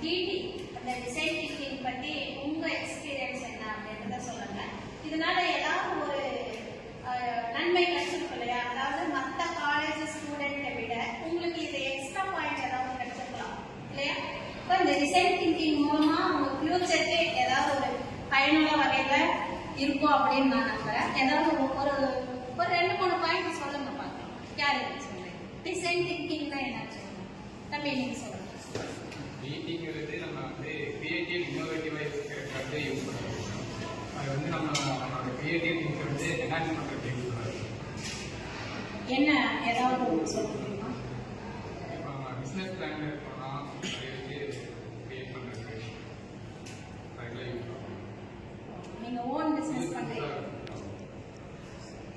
DD அந்த design thinking பத்தி உங்க எக்ஸ்பீரியன்ஸ் என்ன அப்படின்றத சொல்லுங்க. இதனால ஏதாவது ஒரு நன்மை கிடைச்சிருக்கும் இல்லையா? அதாவது மற்ற காலேஜ் ஸ்டூடெண்ட்டை விட உங்களுக்கு இது எக்ஸ்ட்ரா பாயிண்ட் ஏதாவது கிடைச்சிருக்கலாம் இல்லையா? இப்போ இந்த டிசைன் திங்கிங் மூலமா உங்க ஃபியூச்சருக்கு ஏதாவது ஒரு பயனுள்ள வகையில இருக்கும் அப்படின்னு நான் நம்புறேன். ஏதாவது ஒரு 2-3 பாயிண்ட் சொல்லுங்க பார்க்கலாம். யார் சொல்லுங்க. டிசைன் திங்கிங்னா என்ன சொல்லுங்க தம்பி, நீங்க சொல்லுங்க. மீட்டிங்கிறது நம்ம வந்து கிரியேட்டிவ் இன்னோவேட்டிவாக இருக்கிறது யூஸ் பண்ணுறோம். அது வந்து நம்மளோட கிரியேட்டிவ் திங்க் வந்து என்ஹான்ஸ் பண்ணுறது யூஸ் பண்ணுறோம். என்ன ஏதாவது சொல்ல முடியுமா? இப்போ பிஸ்னஸ் பிளான் இருக்கோம்னா அதை வச்சு கிரியேட் பண்ணுறது அதுக்கெல்லாம் யூஸ் பண்ணுறோம். நீங்கள் ஓன் பிஸ்னஸ் பண்ணுறீங்க,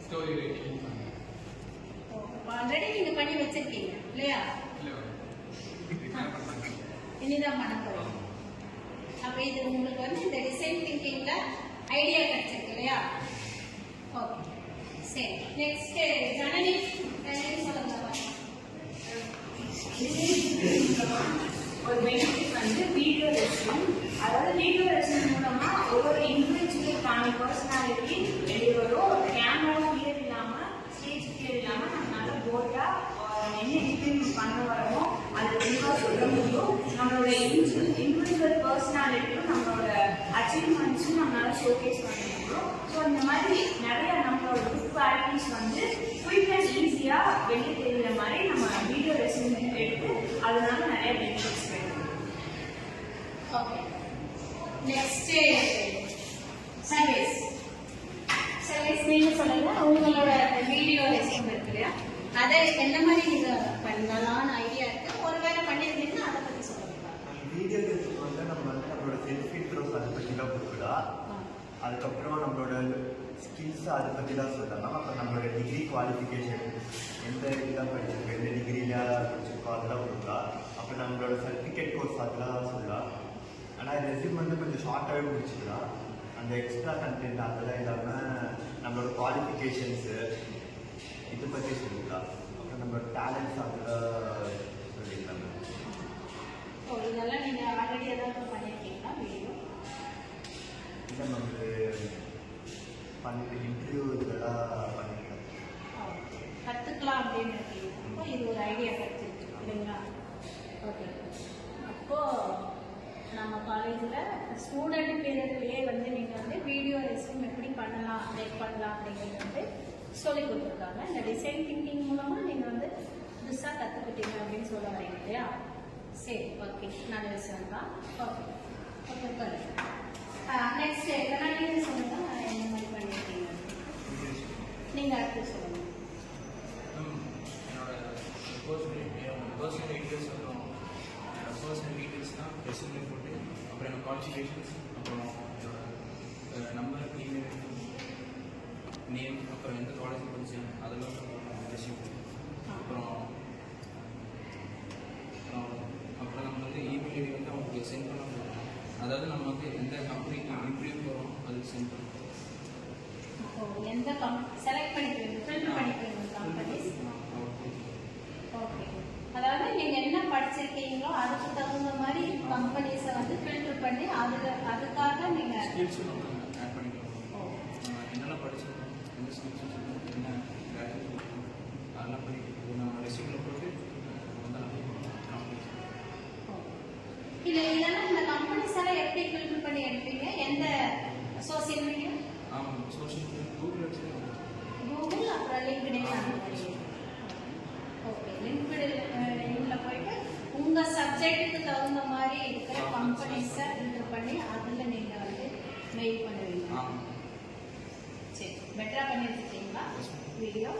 ஸ்டோரி ரைட்டிங் ஆல்ரெடி நீங்கள் பண்ணி வச்சிருக்கீங்க இல்லையா? இனிதான் பண்ண போறீங்க. அப்ப இது உங்களுக்கு வந்து இந்த டிசைன் திங்கிங்ல ஐடியா கிடைச்சிருக்கு இல்லையா? ஓகே, சரி. நெக்ஸ்ட் ஜனனி சொல்லுங்க. ஒரு பெனிஃபிட் வந்து வீடியோ ரெசியூம். அதாவது வீடியோ ரெசியூம் மூலமா ஒவ்வொரு இண்டிவிஜுவலுக்கான பர்சனாலிட்டி வெளியே வரும். கேமரா கிளியர் இல்லாம, ஸ்டேஜ் கிளியர் இல்லாம நம்மளால போர்டா என்ன இம்ப்ளிமெண்ட் பண்ண வரமோ அது தெளிவாக சொல்ல முடியும். நம்மளோட இண்டிவிஜுவல் பர்சனாலிட்டியும் நம்மளோட அச்சீவ்மெண்ட்ஸும் நம்மளால ஷோகேஸ் பண்ண முடியும். ஸோ இந்த மாதிரி நிறைய நம்மளோட குட் குவாலிட்டிஸ் வந்து குயிக் அண்ட் ஈஸியாக வெளியே தெரிகிற மாதிரி நம்ம வீடியோ ரெசியூம் எடுத்து அதனால நிறைய பெனிஃபிட்ஸ் கிடைக்கும். Okay, next service. சர்வீஸ் நீங்க சொல்லுங்க. உங்களோட வீடியோ ரெசியூம் இருக்கு இல்லையா? அதை என்ன மாதிரி நீங்க பண்ணலாம்னு ஐடியா இருக்கு? ஒருவேளை பண்ணிருந்தீங்கன்னா அதை பத்தி சொல்லுங்க. வீடியோ ரெசியூம் வந்து நம்ம வந்து நம்மளோட செல்ஃப் இன்ட்ரோஸ் அதை பற்றி தான் கொடுக்கலாம். அதுக்கப்புறம் நம்மளோட ஸ்கில்ஸ் அதை பற்றி தான் சொல்லலாம். அப்புறம் நம்மளோட டிகிரி குவாலிஃபிகேஷன் எந்த இதெல்லாம் படிச்சிருக்கோம், எந்த டிகிரியில் படிச்சிருக்கோம் அதெல்லாம் கொடுக்கலாம். அப்புறம் நம்மளோட சர்டிஃபிகேட் கோர்ஸ் அதெல்லாம் சொல்லலாம். ஆனால் ரெசியூம் வந்து கொஞ்சம் ஷார்ட்டாகவே முடிச்சுக்கலாம். அந்த எக்ஸ்ட்ரா கண்டென்ட் அதெல்லாம் இல்லாமல் நம்மளோட குவாலிஃபிகேஷன்ஸு இதை பற்றி சொல்லிக்கலாம். அப்புறம் நம்மளோட டேலண்ட்ஸ் அதெல்லாம் சொல்லிக்கலாம். ஓ, இதெல்லாம் நீங்க ஆல்ரெடி ஏதாவது பண்ணிருக்கீங்களா வீடியோ? இல்லை, நமக்கு பண்ணிட்டு இன்டர்வியூ இதெல்லாம் பண்ணிக்கலாம். கற்றுக்கலாம் அப்படின்னு இருக்கீங்க. அப்போ இது ஒரு ஐடியா கிடைச்சிருக்கு இல்லைங்களா? ஓகே. அப்போது நம்ம காலேஜில் ஸ்டூடெண்ட் பீரியட்லேயே வந்து நீங்கள் வந்து வீடியோ ரெசியூம் எப்படி பண்ணலாம், மேக் பண்ணலாம் அப்படிங்கிறது வந்து சொல்லி கொடுத்துருக்காங்க. இந்த டிசைன் திங்கிங் மூலமாக நீங்கள் வந்து புதுசாக கற்றுக்கிட்டீங்க அப்படின்னு சொல்ல வரீங்க இல்லையா? சரி, ஓகே, நல்ல விஷயம் தான். ஓகே ஓகே, நெக்ஸ்ட் நீங்கள் சொல்லுங்கள் என்ன மாதிரி பண்ணியிருக்கீங்க. நீங்கள் அடுத்து சொல்லுங்கள். என்னோட பர்சனல் டீட்டெயில்ஸ் அப்புறம் என்னோட பர்சனல் டீட்டெயில்ஸ்னால் ரெசியூமே போட்டு அப்புறம் என்னோட குவாலிஃபிகேஷன்ஸ் அப்புறம் என்னோட நம்பர், இமெயில், நேம், அப்புறம் எந்த காலேஜ் படித்தேன் அதெல்லாம் ரெசியூம். அப்புறம் அப்புறம் நம்ம வந்து இமெயில் ஐடி வந்து அவங்களுக்கு சென்ட் பண்ண போகிறோம். அதாவது நம்ம வந்து எந்த கம்பெனிக்கு இன்டர்வியூ போகிறோம் அதுக்கு சென்ட் பண்ணுறோம். எந்த செலக்ட் பண்ணிக்கிறீங்க, ஃபில்டர் பண்ணிக்கிறீங்க கம்பெனிஸ். ஓகே, அதாவது நீங்க என்ன படிச்சிருக்கீங்களோ அதுக்கு தகுந்த மாதிரி கம்பெனிஸை வந்து ஃபில்டர் பண்ணி அதுக்காக நீங்க ஸ்கில்ஸும் நம்ம ஆட் பண்ணிக்கலாம். என்னெல்லாம் படிச்சிருக்கோம், எந்த ஸ்கில்ஸ் என்ன கிராஜுவேட் அதெல்லாம் பண்ணிட்டு நம்ம ரெசியூமில் போட்டு இல்லை, இதெல்லாம் இந்த கம்பெனிஸ் எல்லாம் எப்படி ஃபில்டர் பண்ணி எடுப்பீங்க? எந்த சோசியல் மீடியா? ஆமாம், சோஷியல் மீடியா, கூகுள், அப்புறம் லிங்க்டின் அந்த மாதிரி. ஓகே, லிங்க்டின்ல போயிட்டு உங்கள் சப்ஜெக்ட்டுக்கு தகுந்த மாதிரி இருக்கிற கம்பெனிஸை ஃபில்டர் பண்ணி அதில் நீங்கள் வந்து மெயில் பண்ணுவீங்க. சரி, பெட்டராக பண்ணியிருக்கீங்களா வீடியோ?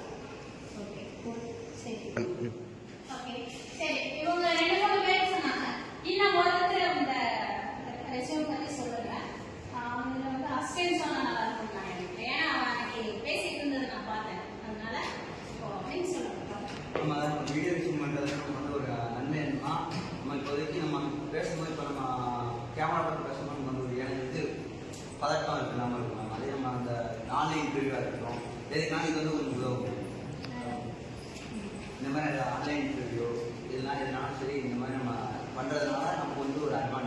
ஓகே, சரி. ஓகே, சரி. இவங்க 2-3 பேர் சொன்னாங்க. இன்னும் ஒருத்தர் இந்த ரெசியூம் பற்றி சொல்லலை. அவங்க வந்து அஸ்டேன் சொன்னால் நல்லா இருக்கும் நான் நினைக்கிறேன். ஏன்னா அன்னைக்கு பேசிட்டு இருந்தது நான் பார்த்தேன். அதனால அப்படின்னு சொல்லுங்க. நம்ம வீடியோ ரெசியூம் பண்ணுறது நம்ம வந்து ஒரு நன்மை என்னன்னா, நம்ம இப்போதைக்கு நம்ம பேசும்போது இப்போ நம்ம கேமரா பார்த்து பேசும்போது நம்ம ஒரு இது பதட்டம் இருக்குது நம்ம இருக்கணும். அதே நம்ம அந்த ஆன்லைன் இன்டர்வியூவாக இருக்கட்டும், எதுக்குனாலும் இது வந்து கொஞ்சம் உதவும். இந்த மாதிரி ஆன்லைன் இன்டர்வியூ இதெல்லாம் எதுனாலும் சரி இந்த மாதிரி நம்ம பண்ணுறதுனால நமக்கு வந்து ஒரு அட்வான்டேஜ்.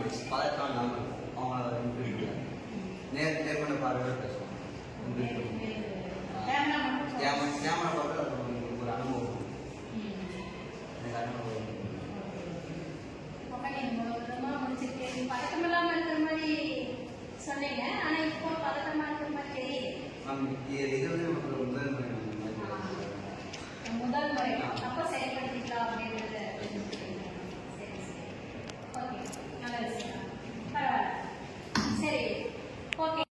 இது வந்து நமக்கு ஒரு முதல் முறை முதல் முறை அப்போ செயல்படுத்திக்கலாம் அப்படின்றது சரி சரி ஓகே நல்ல விஷயம் பரவாயில்ல